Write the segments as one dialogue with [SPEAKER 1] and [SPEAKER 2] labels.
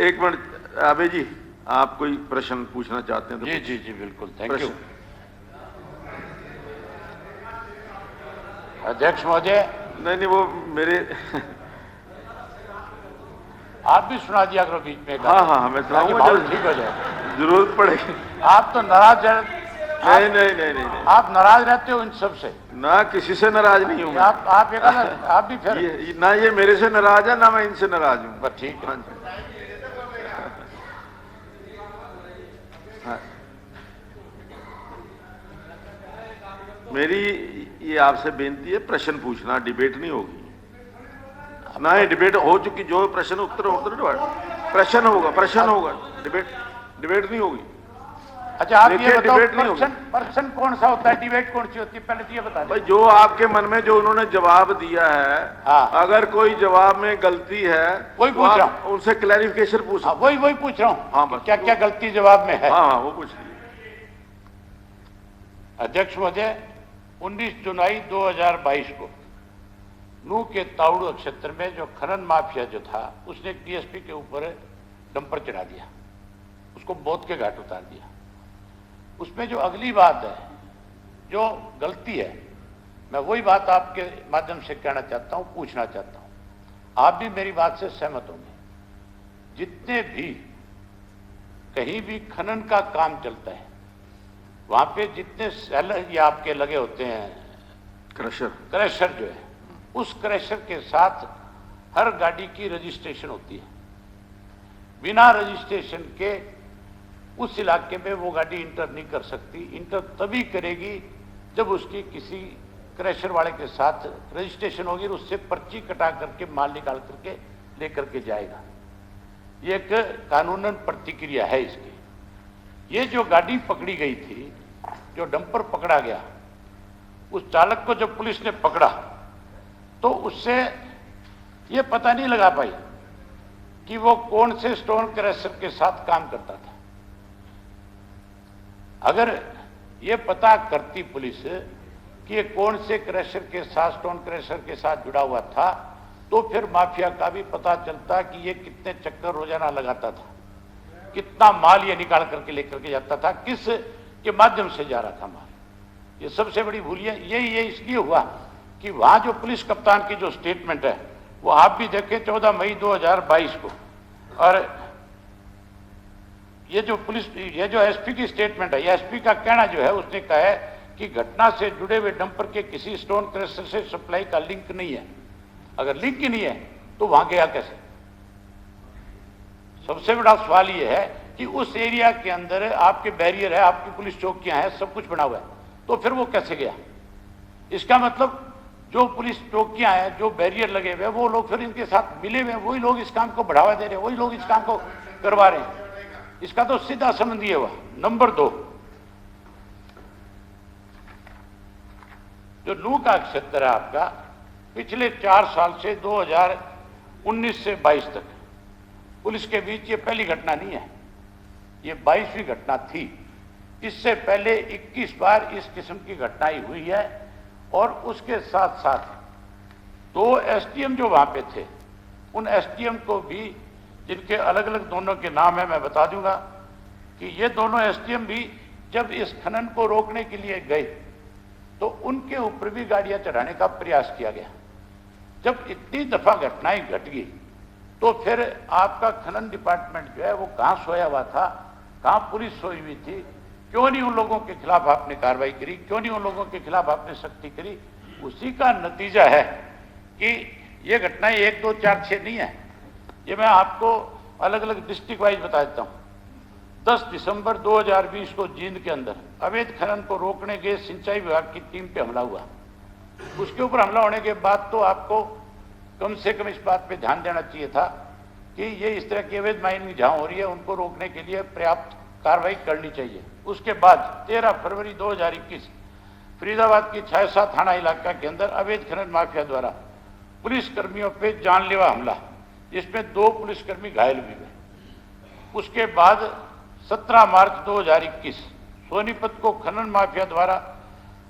[SPEAKER 1] एक मिनट आबे जी, आप कोई प्रश्न पूछना चाहते हैं तो
[SPEAKER 2] जी जी जी बिल्कुल, थैंक यू अध्यक्ष महोदय।
[SPEAKER 1] नहीं नहीं, वो मेरे
[SPEAKER 2] आप भी सुना दिया करो बीच में।
[SPEAKER 1] हाँ हाँ, मैं सुनाऊंगा
[SPEAKER 2] जब ठीक हो जाए।
[SPEAKER 1] जरूरत पड़ेगी।
[SPEAKER 2] आप तो नाराज
[SPEAKER 1] नहीं नहीं नहीं नहीं,
[SPEAKER 2] आप नाराज रहते हो इन सब से।
[SPEAKER 1] ना किसी से नाराज नहीं हूँ मैं।
[SPEAKER 2] आप ये आप भी फिर
[SPEAKER 1] ना ये मेरे से नाराज है, ना मैं इनसे नाराज हूँ।
[SPEAKER 2] बस ठीक है।
[SPEAKER 1] हाँ जी, हाँ। मेरी ये आपसे बेनती है, प्रश्न पूछना, डिबेट नहीं होगी ना। ये डिबेट हो चुकी, जो प्रश्न उत्तर प्रश्न होगा, डिबेट नहीं होगी।
[SPEAKER 2] अच्छा, आप ये बताओ
[SPEAKER 1] प्रश्न
[SPEAKER 2] कौन सा होता है, डिबेट कौन सी होती है, पहले तो ये बता
[SPEAKER 1] भाई। जो आपके मन में जो उन्होंने जवाब दिया है,
[SPEAKER 2] हाँ।
[SPEAKER 1] अगर कोई जवाब में गलती है
[SPEAKER 2] वही पूछ रहा हूं,
[SPEAKER 1] उनसे क्लैरिफिकेशन पूछ।
[SPEAKER 2] वही पूछ रहा हूँ।
[SPEAKER 1] हाँ, बस
[SPEAKER 2] क्या क्या गलती जवाब में है।
[SPEAKER 1] हाँ, वो पूछ लीजिए।
[SPEAKER 2] अध्यक्ष महोदय, 19 जुलाई 2022 को नूह के ताउड़ क्षेत्र में जो खनन माफिया जो था, उसने एक डीएसपी के ऊपर डंपर चढ़ा दिया, उसको मौत के घाट उतार दिया। उसमें जो अगली बात है, जो गलती है, मैं वही बात आपके माध्यम से कहना चाहता हूं, पूछना चाहता हूं। आप भी मेरी बात से सहमत होंगे। जितने भी कहीं भी खनन का काम चलता है, वहां पे जितने सेल ये आपके लगे होते हैं, क्रशर जो है, उस क्रशर के साथ हर गाड़ी की रजिस्ट्रेशन होती है। बिना रजिस्ट्रेशन के उस इलाके में वो गाड़ी इंटर नहीं कर सकती। इंटर तभी करेगी जब उसकी किसी क्रशर वाले के साथ रजिस्ट्रेशन होगी, उससे पर्ची कटा करके माल निकाल करके लेकर के जाएगा। ये एक कानूनन प्रतिक्रिया है इसकी। ये जो गाड़ी पकड़ी गई थी, जो डंपर पकड़ा गया, उस चालक को जब पुलिस ने पकड़ा तो उससे ये पता नहीं लगा पाई कि वो कौन से स्टोन क्रशर के साथ काम करता था। अगर ये पता करती पुलिस कि ये कौन से क्रशर के साथ, स्टोन क्रशर के साथ जुड़ा हुआ था, तो फिर माफिया का भी पता चलता कि ये कितने चक्कर रोजाना लगाता था, कितना माल ये निकाल करके लेकर के जाता था, किस के माध्यम से जा रहा था माल। ये सबसे बड़ी भूल है। ये इसलिए हुआ कि वहां जो पुलिस कप्तान की जो स्टेटमेंट है, वो आप भी देखें 14 मई 2022 को, और ये जो एसपी की स्टेटमेंट है, ये एसपी का कहना जो है, उसने कहा है कि घटना से जुड़े हुए डंपर के किसी स्टोन क्रशर से सप्लाई का लिंक नहीं है। अगर लिंक ही नहीं है तो वहां गया कैसे? सबसे बड़ा सवाल ये है कि उस एरिया के अंदर आपके बैरियर है, आपकी पुलिस चौकियां हैं, सब कुछ बना हुआ है, तो फिर वो कैसे गया? इसका मतलब जो पुलिस चौकियां हैं, जो बैरियर लगे हुए, वो लोग फिर इनके साथ मिले हुए, वही लोग इस काम को बढ़ावा दे रहे हैं, वही लोग इस काम को करवा रहे हैं। इसका तो सीधा संबंध ये हुआ। नंबर 2, जो नूह का क्षेत्र है आपका, पिछले 4 साल से 2019 से 22 तक पुलिस के बीच ये पहली घटना नहीं है, ये 22वीं घटना थी। इससे पहले 21 बार इस किस्म की घटनाएं हुई है। और उसके साथ साथ 2 एसडीएम जो वहां पे थे, उन एसडीएम को भी, जिनके अलग अलग दोनों के नाम है, मैं बता दूंगा कि ये दोनों एसडीएम भी जब इस खनन को रोकने के लिए गए तो उनके ऊपर भी गाड़ियां चढ़ाने का प्रयास किया गया। जब इतनी दफा घटनाएं घट गई तो फिर आपका खनन डिपार्टमेंट जो है वो कहां सोया हुआ था, कहां पुलिस सोई हुई थी? क्यों नहीं उन लोगों के खिलाफ आपने कार्रवाई करी? क्यों नहीं उन लोगों के खिलाफ आपने सख्ती करी? उसी का नतीजा है कि ये घटनाएं 1, 2, 4, 6 नहीं है। ये मैं आपको अलग अलग डिस्ट्रिक्ट वाइज बता देता हूं। 10 दिसंबर 2020 को जींद के अंदर अवैध खनन को रोकने के सिंचाई विभाग की टीम पे हमला हुआ। उसके ऊपर हमला होने के बाद तो आपको कम से कम इस बात पे ध्यान देना चाहिए था कि ये इस तरह की अवैध माइनिंग जहां हो रही है, उनको रोकने के लिए पर्याप्त कार्रवाई करनी चाहिए। उसके बाद 13 फरवरी 2021 फरीदाबाद की 6 थाना इलाका के अंदर अवैध खनन माफिया द्वारा पुलिस कर्मियों पे जानलेवा हमला, जिसमें 2 पुलिसकर्मी घायल भी हुए। उसके बाद 17 मार्च 2021 सोनीपत को खनन माफिया द्वारा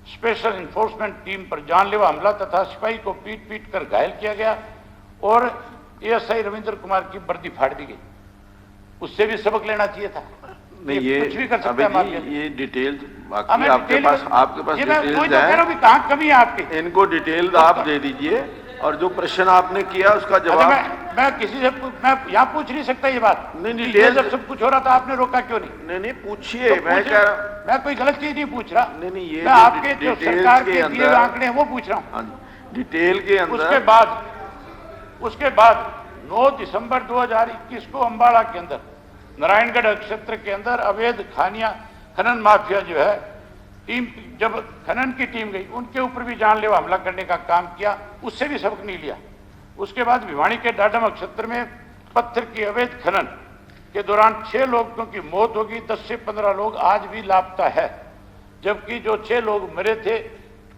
[SPEAKER 2] स्पेशल इन्फोर्समेंट टीम पर जानलेवा हमला तथा सिपाही को पीट कर घायल किया गया और एएसआई रविंद्र कुमार की वर्दी फाड़ दी गई। उससे भी सबक लेना चाहिए था।
[SPEAKER 1] नहीं, ये
[SPEAKER 2] कुछ भी कर सकता
[SPEAKER 1] अबे
[SPEAKER 2] है माफिया।
[SPEAKER 1] जी, ये डिटेल्स
[SPEAKER 2] हाँ, मैं
[SPEAKER 1] आपके
[SPEAKER 2] डिटेल
[SPEAKER 1] पास
[SPEAKER 2] में-
[SPEAKER 1] आपके पास
[SPEAKER 2] ये मैं वही तो
[SPEAKER 1] डिटेल्स
[SPEAKER 2] कह रहा हूं कि कहाँ कमी है आपकी।
[SPEAKER 1] इनको डिटेल्स आप दे दीजिए, और जो प्रश्न आपने किया उसका
[SPEAKER 2] अच्छा,
[SPEAKER 1] जवाब।
[SPEAKER 2] मैं किसी से मैं यहाँ पूछ नहीं सकता ये बात।
[SPEAKER 1] नहीं,
[SPEAKER 2] कि
[SPEAKER 1] डिटेल-
[SPEAKER 2] ये जब सब कुछ हो रहा था आपने रोका क्यों नहीं?
[SPEAKER 1] नहीं नहीं, पूछिए।
[SPEAKER 2] तो
[SPEAKER 1] मैं
[SPEAKER 2] पूछ-
[SPEAKER 1] कह रहा
[SPEAKER 2] मैं कोई गलत चीज नहीं पूछ रहा।
[SPEAKER 1] नहीं नहीं, ये
[SPEAKER 2] मैं
[SPEAKER 1] जो
[SPEAKER 2] आपके जो
[SPEAKER 1] डिटेल्स
[SPEAKER 2] सरकार
[SPEAKER 1] के
[SPEAKER 2] के दिए हुए
[SPEAKER 1] अंदर-
[SPEAKER 2] आंकड़े हैं वो पूछ रहा हूँ।
[SPEAKER 1] हाँ जी, डिटेल के
[SPEAKER 2] उसके बाद 9 दिसंबर 2021 को अम्बाड़ा के अंदर, नारायणगढ़ क्षेत्र के अंदर अवैध खनन माफिया जो है, टीम जब खनन की टीम गई उनके ऊपर भी जानलेवा हमला करने का काम किया, उससे भी सबक नहीं लिया। उसके बाद भिवानी के डाडम क्षेत्र में पत्थर की अवैध खनन के दौरान 6 लोगों की मौत होगी, 10 से 15 लोग आज भी लापता है। जबकि जो 6 लोग मरे थे,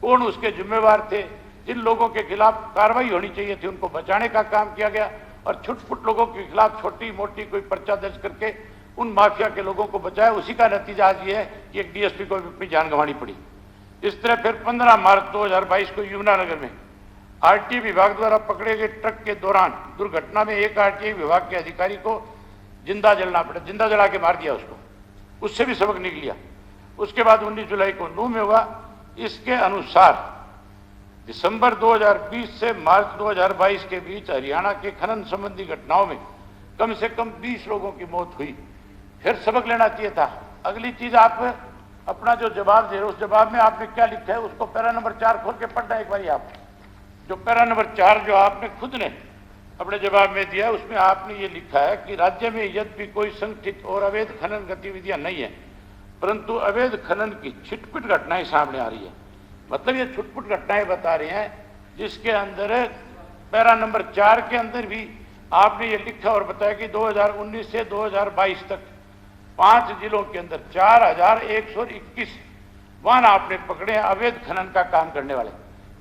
[SPEAKER 2] कौन उसके जिम्मेवार थे, जिन लोगों के खिलाफ कार्रवाई होनी चाहिए थी उनको बचाने का काम किया गया, और छुटपुट लोगों के खिलाफ छोटी मोटी कोई पर्चा दर्ज करके उन माफिया के लोगों को बचाया। उसी का नतीजा आज ये है कि एक डीएसपी को अपनी जान गंवानी पड़ी। इस तरह फिर 15 मार्च 2022 को यमुनानगर में आरटीआई विभाग द्वारा पकड़े गए ट्रक के दौरान दुर्घटना में एक आरटीआई विभाग के अधिकारी को जिंदा जलना पड़ा, जिंदा जला के मार दिया उसको, उससे भी सबक नहीं लिया। उसके बाद 19 जुलाई को नूह में हुआ। इसके अनुसार दिसंबर 2020 से मार्च 2022 के बीच हरियाणा के खनन संबंधी घटनाओं में कम से कम 20 लोगों की मौत हुई। फिर सबक लेना चाहिए था। अगली चीज, आप अपना जो जवाब दे रहे हो उस जवाब में आपने क्या लिखा है उसको पैरा नंबर 4 खोल के पढ़ना एक बार। आप जो पैरा नंबर 4 जो आपने खुद ने अपने जवाब में दिया है उसमें आपने ये लिखा है कि राज्य में यद्यपि कोई संगठित और अवैध खनन गतिविधियां नहीं है, परंतु अवैध खनन की छिटपुट घटनाएं सामने आ रही है। मतलब ये छुटपुट घटनाएं बता रहे हैं, जिसके अंदर पैरा नंबर 4 के अंदर भी आपने ये लिखा और बताया कि 2019 से 2022 तक 5 जिलों के अंदर 4121 वाहन आपने पकड़े हैं अवैध खनन का काम करने वाले।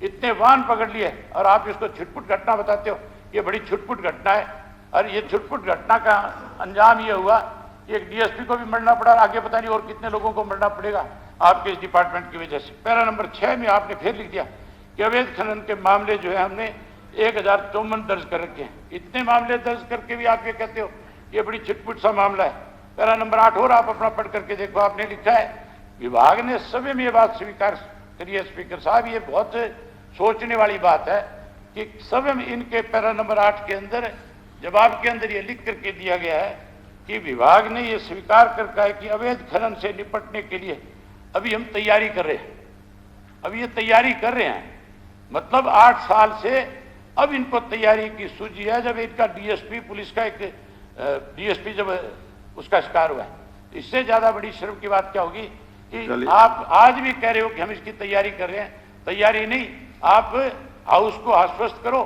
[SPEAKER 2] इतने वाहन पकड़ लिए और आप इसको छुटपुट घटना बताते हो। ये बड़ी छुटपुट घटना है, और ये छुटपुट घटना का अंजाम ये हुआ कि एक डीएसपी को भी मरना पड़ा, आगे पता नहीं और कितने लोगों को मरना पड़ेगा आपके इस डिपार्टमेंट की वजह से। पैरा नंबर 6 में आपने फिर लिख दिया कि अवैध खनन के मामले जो है हमने 1054 दर्ज कर रखे हैं। इतने मामले दर्ज करके भी आप ये कहते हो ये बड़ी छिटपुट सा मामला है। पैरा नंबर 8 और आप अपना पढ़ करके देखो, आपने लिखा है विभाग ने स्वयं ये बात स्वीकार करी है। स्पीकर साहब, ये बहुत सोचने वाली बात है कि स्वयं इनके पैरा नंबर 8 के अंदर जवाब के अंदर ये लिख करके दिया गया है कि विभाग ने ये स्वीकार कर कहा है कि अवैध खनन से निपटने के लिए अभी हम तैयारी कर रहे हैं। अभी ये तैयारी कर रहे हैं, मतलब 8 साल से अब इनको तैयारी की सूझी है। जब इनका डीएसपी, पुलिस का एक डीएसपी जब उसका शिकार हुआ है, इससे ज्यादा बड़ी शर्म की बात क्या होगी कि आप आज भी कह रहे हो कि हम इसकी तैयारी कर रहे हैं। तैयारी नहीं, आप हाउस को आश्वस्त करो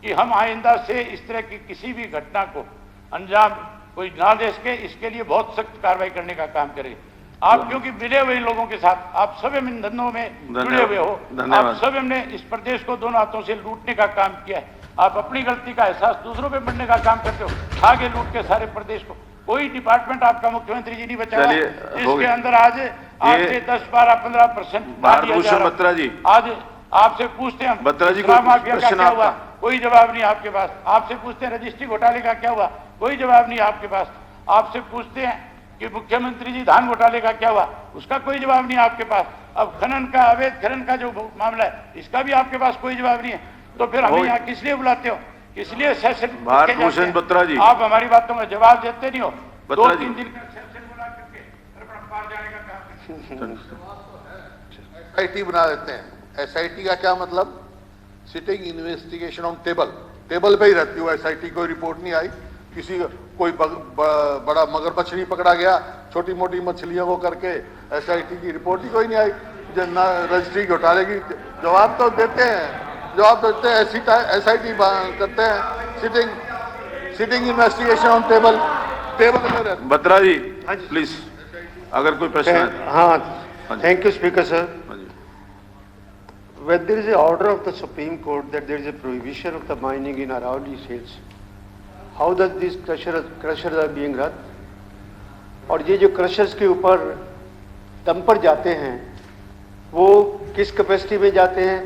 [SPEAKER 2] कि हम आइंदा से इस तरह की किसी भी घटना को अंजाम कोई ना दे सके, इसके लिए बहुत सख्त कार्रवाई करने का काम करें। आप क्योंकि मिले हुए लोगों के साथ, आप स्वयं इन धंधों में जुड़े हुए हो, आप स्वयं ने इस प्रदेश को दोनों हाथों से लूटने का काम किया है। आप अपनी गलती का एहसास दूसरों पे बढ़ने का काम करते हो, आगे लूट के सारे प्रदेश को। कोई डिपार्टमेंट आपका मुख्यमंत्री जी नहीं बचाया जिसके अंदर आज आपसे 10, 12, 15%
[SPEAKER 1] बत्रा जी,
[SPEAKER 2] आज आपसे पूछते हैं
[SPEAKER 1] बत्रा जी
[SPEAKER 2] माफिया का क्या हुआ, कोई जवाब नहीं आपके पास। आपसे पूछते हैं रजिस्ट्री घोटाले का क्या हुआ, कोई जवाब नहीं आपके पास। आपसे पूछते हैं कि मुख्यमंत्री जी धान घोटाले का क्या हुआ, उसका कोई जवाब नहीं आपके पास। अब खनन का, अवैध खनन का जो मामला है, इसका भी आपके पास कोई जवाब नहीं है। तो फिर हमें यहाँ किस लिए बुलाते हो, किस लिए सेशन
[SPEAKER 1] भूषण बत्रा जी,
[SPEAKER 2] आप हमारी बातों का जवाब देते नहीं हो। 2-3 दिन का सेशन बुला करके अपना पार जाने का काम
[SPEAKER 3] SIT बना देते हैं। SIT का क्या मतलब? सिटिंग इन्वेस्टिगेशन ऑन टेबल पे ही रहती हो। SIT कोई रिपोर्ट नहीं आई, किसी कोई बड़ा मगरमच्छ नहीं पकड़ा गया, छोटी मोटी मछलियों को करके SIT की रिपोर्ट ही कोई नहीं आई। रजिस्ट्री घोटाले की जवाब तो देते हैं, SIT करते हैं सिटिंग इन्वेस्टिगेशन ऑन टेबल में रहते।
[SPEAKER 1] बत्रा जी प्लीज, अगर कोई प्रश्न है।
[SPEAKER 4] हाँ, thank you, Speaker, sir.
[SPEAKER 1] हाँ जी।
[SPEAKER 4] When there is an order of the Supreme Court that there is a prohibition of the mining in Aravalli Hills, how does these crushers are being run? और ये जो crushers के ऊपर दम पर जाते हैं, वो किस कैपेसिटी में जाते हैं?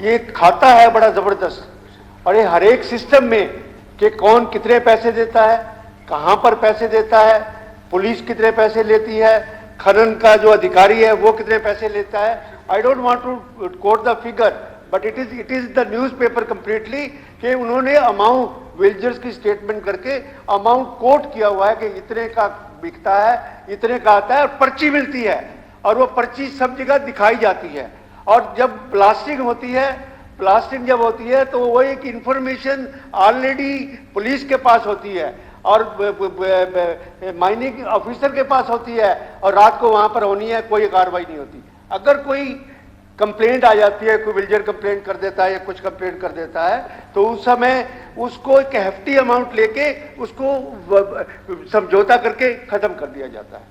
[SPEAKER 4] ये खाता है बड़ा जबरदस्त, और ये हर एक सिस्टम में कि कौन कितने पैसे देता है, कहां पर पैसे देता है, पुलिस कितने पैसे लेती है, खनन का जो अधिकारी है वो कितने पैसे लेता है. I don't want to quote the figure, but it is the newspaper completely कि उन्होंने अमाउंट विल्जर्स की स्टेटमेंट करके अमाउंट कोट किया हुआ है कि इतने का बिकता है, इतने का आता है, और पर्ची मिलती है और वो पर्ची सब जगह दिखाई जाती है. और जब ब्लास्टिंग होती है, ब्लास्टिंग जब होती है तो वो एक इंफॉर्मेशन ऑलरेडी पुलिस के पास होती है और माइनिंग ऑफिसर के पास होती है, और रात को वहां पर होनी है, कोई कार्रवाई नहीं होती. अगर कोई कंप्लेंट आ जाती है, कोई विल्जर कंप्लेंट कर देता है या कुछ कंप्लेंट कर देता है, तो उस समय उसको एक hefty अमाउंट लेके उसको समझौता करके खत्म कर दिया जाता है.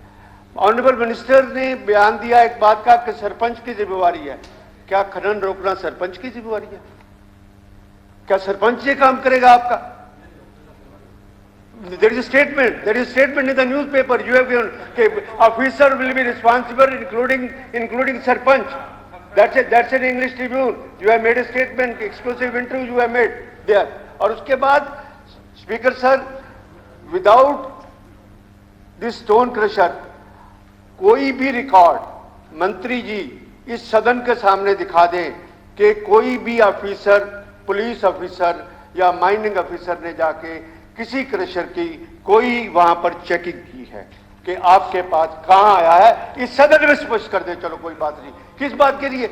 [SPEAKER 4] ऑनरेबल मिनिस्टर ने बयान दिया एक बात का कि सरपंच की जिम्मेवारी है. क्या खनन रोकना सरपंच की जिम्मेवारी है? क्या सरपंच ये काम करेगा आपका? There is a statement in the newspaper. You have given कि officer will be responsible, including sarpanch. That's an English Tribune. You have made a statement, exclusive interview you have made there. और उसके बाद speaker sir, without this stone crusher, कोई भी record मंत्री जी इस सदन के सामने दिखा दें कि कोई भी ऑफिसर, पुलिस ऑफिसर या माइनिंग ऑफिसर ने जाके किसी क्रशर की कोई वहां पर चेकिंग की है कि आपके पास कहां आया है, इस सदन में स्पष्ट कर दे. चलो कोई बात नहीं, किस बात के लिए?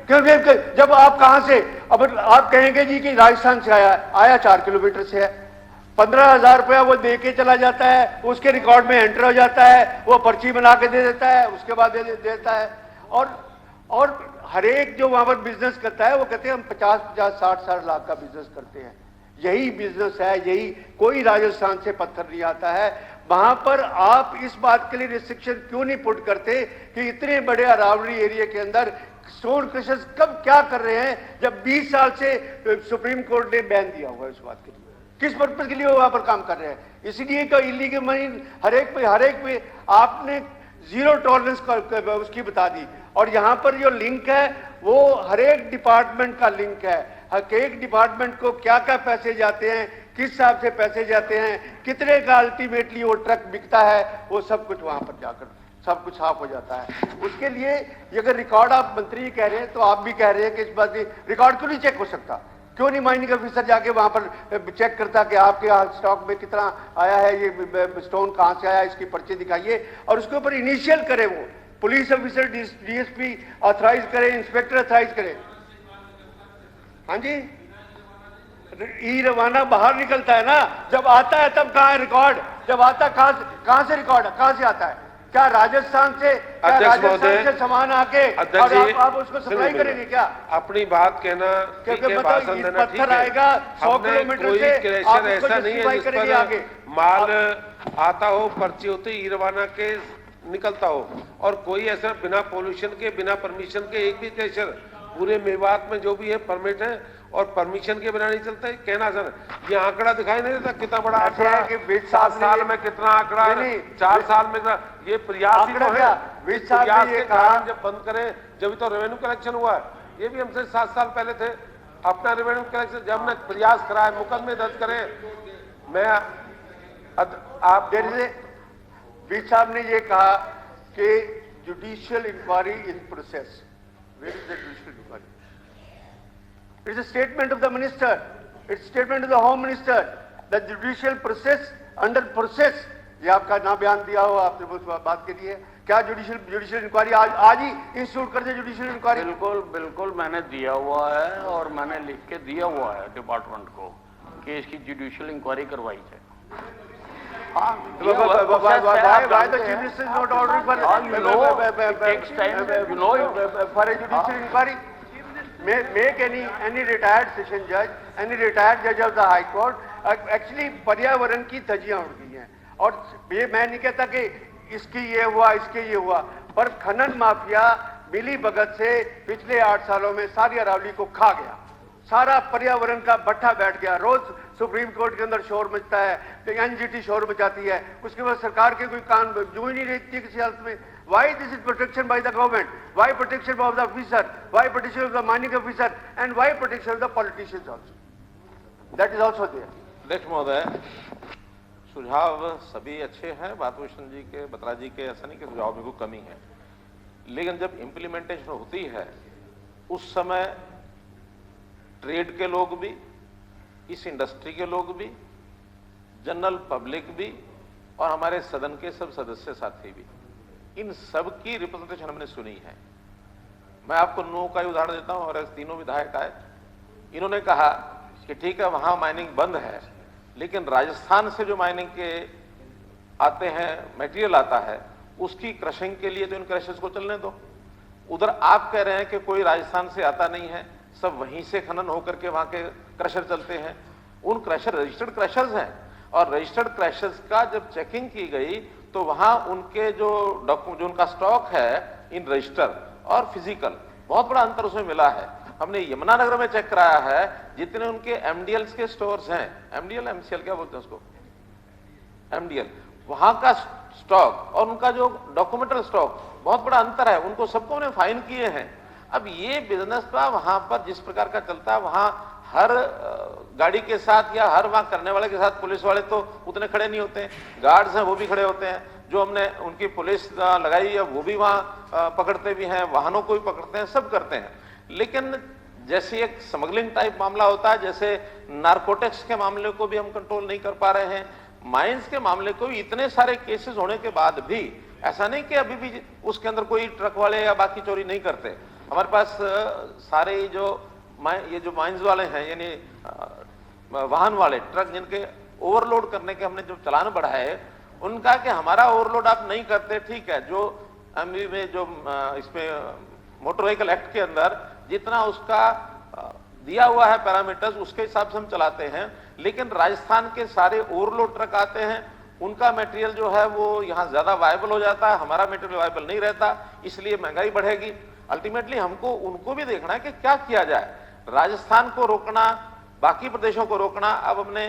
[SPEAKER 4] क्योंकि जब आप कहां से, अब आप कहेंगे जी कि राजस्थान से आया 4 किलोमीटर से है, 15,000 रुपया वो दे के चला जाता है, उसके रिकॉर्ड में एंटर हो जाता है, वो पर्ची बना के दे देता है, उसके बाद दे देता है. और हर एक जो वहां पर बिजनेस करता है वो कहते हैं हम 50-50, 60-60 लाख का बिजनेस करते हैं. यही बिजनेस है, यही. कोई राजस्थान से पत्थर नहीं आता है. वहां पर आप इस बात के लिए रिस्ट्रिक्शन क्यों नहीं पुट करते कि इतने बड़े अरावली एरिया के अंदर स्टोन क्रशर्स कब क्या कर रहे हैं, जब 20 साल से सुप्रीम कोर्ट ने बैन दिया हुआ है उस बात के लिए? किस पर्पज के लिए वहां पर काम कर रहे हैं? इसलिए तो इलीगल माइनिंग हर एक पे आपने जीरो टॉलरेंस उसकी बता दी. और यहां पर जो लिंक है वो हर एक डिपार्टमेंट का लिंक है. हर एक डिपार्टमेंट को क्या क्या पैसे जाते हैं, किस हिसाब से पैसे जाते हैं, कितने का अल्टीमेटली वो ट्रक बिकता है, वो सब कुछ वहां पर जाकर सब कुछ साफ हो जाता है. उसके लिए अगर रिकॉर्ड आप मंत्री कह रहे हैं तो आप भी कह रहे हैं कि इस बात की रिकॉर्ड क्यों नहीं चेक हो सकता? क्यों नहीं माइनिंग ऑफिसर जाके वहां पर चेक करता कि आपके यहाँ स्टॉक में कितना आया है, ये स्टोन कहां से आया, इसकी पर्ची दिखाइए, और उसके ऊपर इनिशियल करे. वो पुलिस ऑफिसर, डीएसपी ऑथराइज करे, इंस्पेक्टर ऑथराइज करे. हाँ जी, ई रवाना बाहर निकलता है ना, जब आता है तब कहाँ है रिकॉर्ड? जब आता कहां से रिकॉर्ड, कहां से आता है? क्या राजस्थान से सामान आके और आप उसको सप्लाई करेंगे क्या?
[SPEAKER 5] अपनी बात कहना, भाषण देना ठीक है.
[SPEAKER 4] आएगा 100 किलोमीटर से,
[SPEAKER 5] क्रेशर ऐसा नहीं है जिस पर माल आता हो, पर्ची होती ई रवाना के निकलता हो, और कोई ऐसा बिना पोल्यूशन के, बिना परमिशन के एक भी क्रेशर पूरे मेवात में जो भी है परमिट है और परमिशन के बिना नहीं चलता है. कहना सर, ये आंकड़ा दिखाई नहीं देता कितना बड़ा आंकड़ा है कि 7 साल में कितना आंकड़ा है, 4 साल में ये प्रयास ही तो है. प्रयास के कारण जब बंद करें, जब तो रेवेन्यू कलेक्शन हुआ है. ये भी हमसे 7 साल पहले थे अपना रेवेन्यू कलेक्शन, जब हमने प्रयास कराया, मुकदमे दर्ज करें. मैं आप
[SPEAKER 4] बीच साहब ने ये कहा कि judicial inquiry in process. Where is the judicial inquiry? It's a statement of the minister. It's a statement of the home minister. The judicial process, under process. ये आपका ना बयान दिया हो, आपने उस बात के लिए क्या जुडिशियल इंक्वायरी आज ही इंस्टीट्यूट कर दे जुडिशियल इंक्वायरी?
[SPEAKER 6] बिल्कुल मैंने दिया हुआ है और मैंने लिख के दिया हुआ है डिपार्टमेंट को कि इसकी जुडिशियल इंक्वायरी करवाई जाए.
[SPEAKER 4] Why the chief minister is not ordering for
[SPEAKER 6] it takes time, you know,
[SPEAKER 4] for a judicial inquiry? Make any retired session judge, any retired judge of the High Court. Actually पर्यावरण की धज्जियां उड़ गई हैं. और ये मैं नहीं कहता कि इसकी ये हुआ, इसके ये हुआ, पर खनन माफिया मिली भगत से पिछले 8 सालों में सारी अरावली को खा गया. सारा पर्यावरण का भट्ठा बैठ गया. रोज सुप्रीम कोर्ट के अंदर शोर मचता है, एनजीटी शोर मचाती है, उसके बाद सरकार के कोई कान जू ही नहीं रहती किसी हालत में. Why this is protection by the government? Why protection of the officer? Why protection of the mining officer? And why protection of the politicians also? That is also there.
[SPEAKER 7] अध्यक्ष महोदय, सुझाव सभी अच्छे हैं, बातभूषण जी के, बत्रा जी के, ऐसा नहीं कि सुझाव में कोई कमी है, लेकिन जब इम्प्लीमेंटेशन होती है उस समय ट्रेड के लोग भी, इस इंडस्ट्री के लोग भी, जनरल पब्लिक भी और हमारे सदन के सब सदस्य साथी भी, इन सब की रिप्रेजेंटेशन हमने सुनी है। मैं आपको नो का ही उदाहरण देता हूं, और तीनों विधायक आए, इन्होंने कहा कि ठीक है वहां माइनिंग बंद है, लेकिन राजस्थान से जो माइनिंग के आते हैं, मटेरियल आता है, उसकी क्रशिंग के लिए तो इन क्रशर्स को चलने दो। उधर आप कह रहे हैं कि कोई राजस्थान से आता नहीं है, सब वहीं से खनन होकर के वहां के क्रशर चलते हैं। उन क्रशर रजिस्टर्ड क्रशर्स हैं, और रजिस्टर्ड क्रशर्स का जब चेकिंग की गई तो वहां उनके जो डॉक्यूमेंट, जो उनका स्टॉक है इन रजिस्टर और फिजिकल, बहुत बड़ा अंतर उसमें मिला है। हमने यमुनानगर में चेक कराया है, जितने उनके एमडीएल के स्टोर्स हैं, एमडीएल एमसीएल क्या बोलते हैं उसको, एमडीएल, वहां का स्टॉक और उनका जो डॉक्यूमेंटल स्टॉक, बहुत बड़ा अंतर है। उनको सबको हमने फाइन किए हैं। अब ये बिजनेस का वहां पर जिस प्रकार का चलता है, वहां हर गाड़ी के साथ या हर वहां करने वाले के साथ पुलिस वाले तो उतने खड़े नहीं होते हैं, गार्ड्स हैं वो भी खड़े होते हैं, जो हमने उनकी पुलिस लगाई है वो भी वहां पकड़ते भी हैं, वाहनों को भी पकड़ते हैं, सब करते हैं। लेकिन जैसे एक स्मगलिंग टाइप मामला होता है, जैसे नारकोटिक्स के मामले को भी हम कंट्रोल नहीं कर पा रहे हैं, माइंस के मामले को भी इतने सारे केसेस होने के बाद भी ऐसा नहीं कि अभी भी उसके अंदर कोई ट्रक वाले या बाकी चोरी नहीं करते। हमारे पास सारे ये जो माइंस वाले हैं, यानी वाहन वाले ट्रक जिनके ओवरलोड करने के हमने जो चालान बढ़ाए, उनका कि हमारा ओवरलोड आप नहीं करते, ठीक है, जो एमवी में जो इसमें मोटर व्हीकल एक्ट के अंदर जितना उसका दिया हुआ है पैरामीटर्स, उसके हिसाब से हम चलाते हैं। लेकिन राजस्थान के सारे ओवरलोड ट्रक आते हैं, उनका मटेरियल जो है वो यहाँ ज्यादा वायबल हो जाता है, हमारा मटेरियल वायबल नहीं रहता, इसलिए महंगाई बढ़ेगी। अल्टीमेटली हमको उनको भी देखना है कि क्या किया जाए, राजस्थान को रोकना, बाकी प्रदेशों को रोकना। अब हमने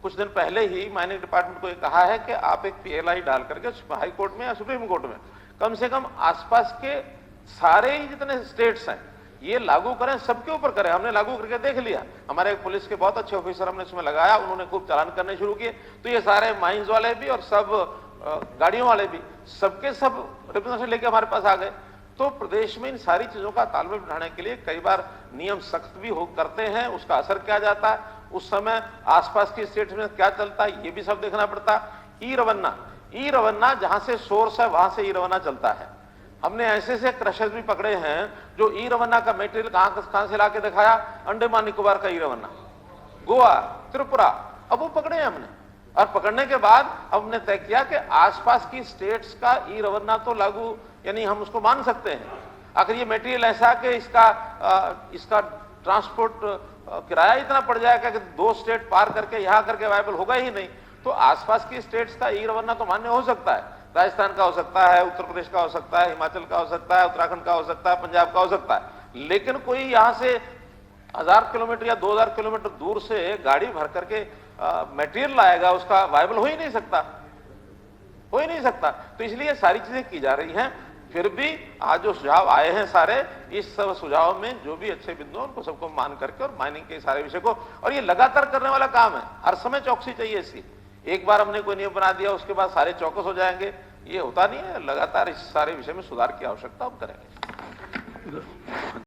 [SPEAKER 7] कुछ दिन पहले ही माइनिंग डिपार्टमेंट को ये कहा है कि आप एक पीएलआई डाल करके हाई कोर्ट में या सुप्रीम कोर्ट में कम से कम आसपास के सारे ही जितने स्टेट्स हैं ये लागू करें, सबके ऊपर करें। हमने लागू करके देख लिया, हमारे एक पुलिस के बहुत अच्छे ऑफिसर हमने इसमें लगाया, उन्होंने खूब चालान करने शुरू किए, तो ये सारे माइंस वाले भी और सब गाड़ियों वाले भी सबके सब रिप्रेजेंटेशन लेके हमारे पास आ गए। तो प्रदेश में इन सारी चीजों का तालमेल बिठाने के लिए कई बार नियम सख्त भी करते हैं, उसका असर क्या जाता है, उस समय आसपास की स्टेट में क्या चलता है, ये भी सब देखना पड़ता। ई रवन्ना जहां से सोर्स है वहां ई रवन्ना चलता है। हमने ऐसे क्रशर्स भी पकड़े हैं जो ई रवन्ना का मटेरियल कहां से लाके दिखाया, अंडमान निकोबार का ई रवन्ना, गोवा, त्रिपुरा, अब वो पकड़े हैं हमने। और पकड़ने के बाद हमने तय किया कि आसपास की स्टेट्स का ई रवन्ना तो लागू, यानी हम उसको मान सकते हैं। आखिर ये मटेरियल ऐसा कि इसका ट्रांसपोर्ट किराया इतना पड़ जाएगा कि 2 स्टेट पार करके यहां करके वायबल होगा ही नहीं। तो आसपास की स्टेट्स का ई रवन्ना तो मान्य हो सकता है, राजस्थान का हो सकता है, उत्तर प्रदेश का हो सकता है, हिमाचल का हो सकता है, उत्तराखंड का हो सकता है, पंजाब का हो सकता है। लेकिन कोई यहां से 1000 किलोमीटर या 2000 किलोमीटर दूर से गाड़ी भर करके मटेरियल लाएगा, उसका वायबल हो ही नहीं सकता। तो इसलिए सारी चीजें की जा रही हैं। फिर भी आज जो सुझाव आए हैं सारे, इस सब सुझाव में जो भी अच्छे बिंदु हैं उनको सबको मान करके और माइनिंग के सारे विषय को, और ये लगातार करने वाला काम है, हर समय चौकसी चाहिए इसकी। एक बार हमने कोई नियम बना दिया उसके बाद सारे चौकस हो जाएंगे, ये होता नहीं है। लगातार इस सारे विषय में सुधार की आवश्यकता हम करेंगे।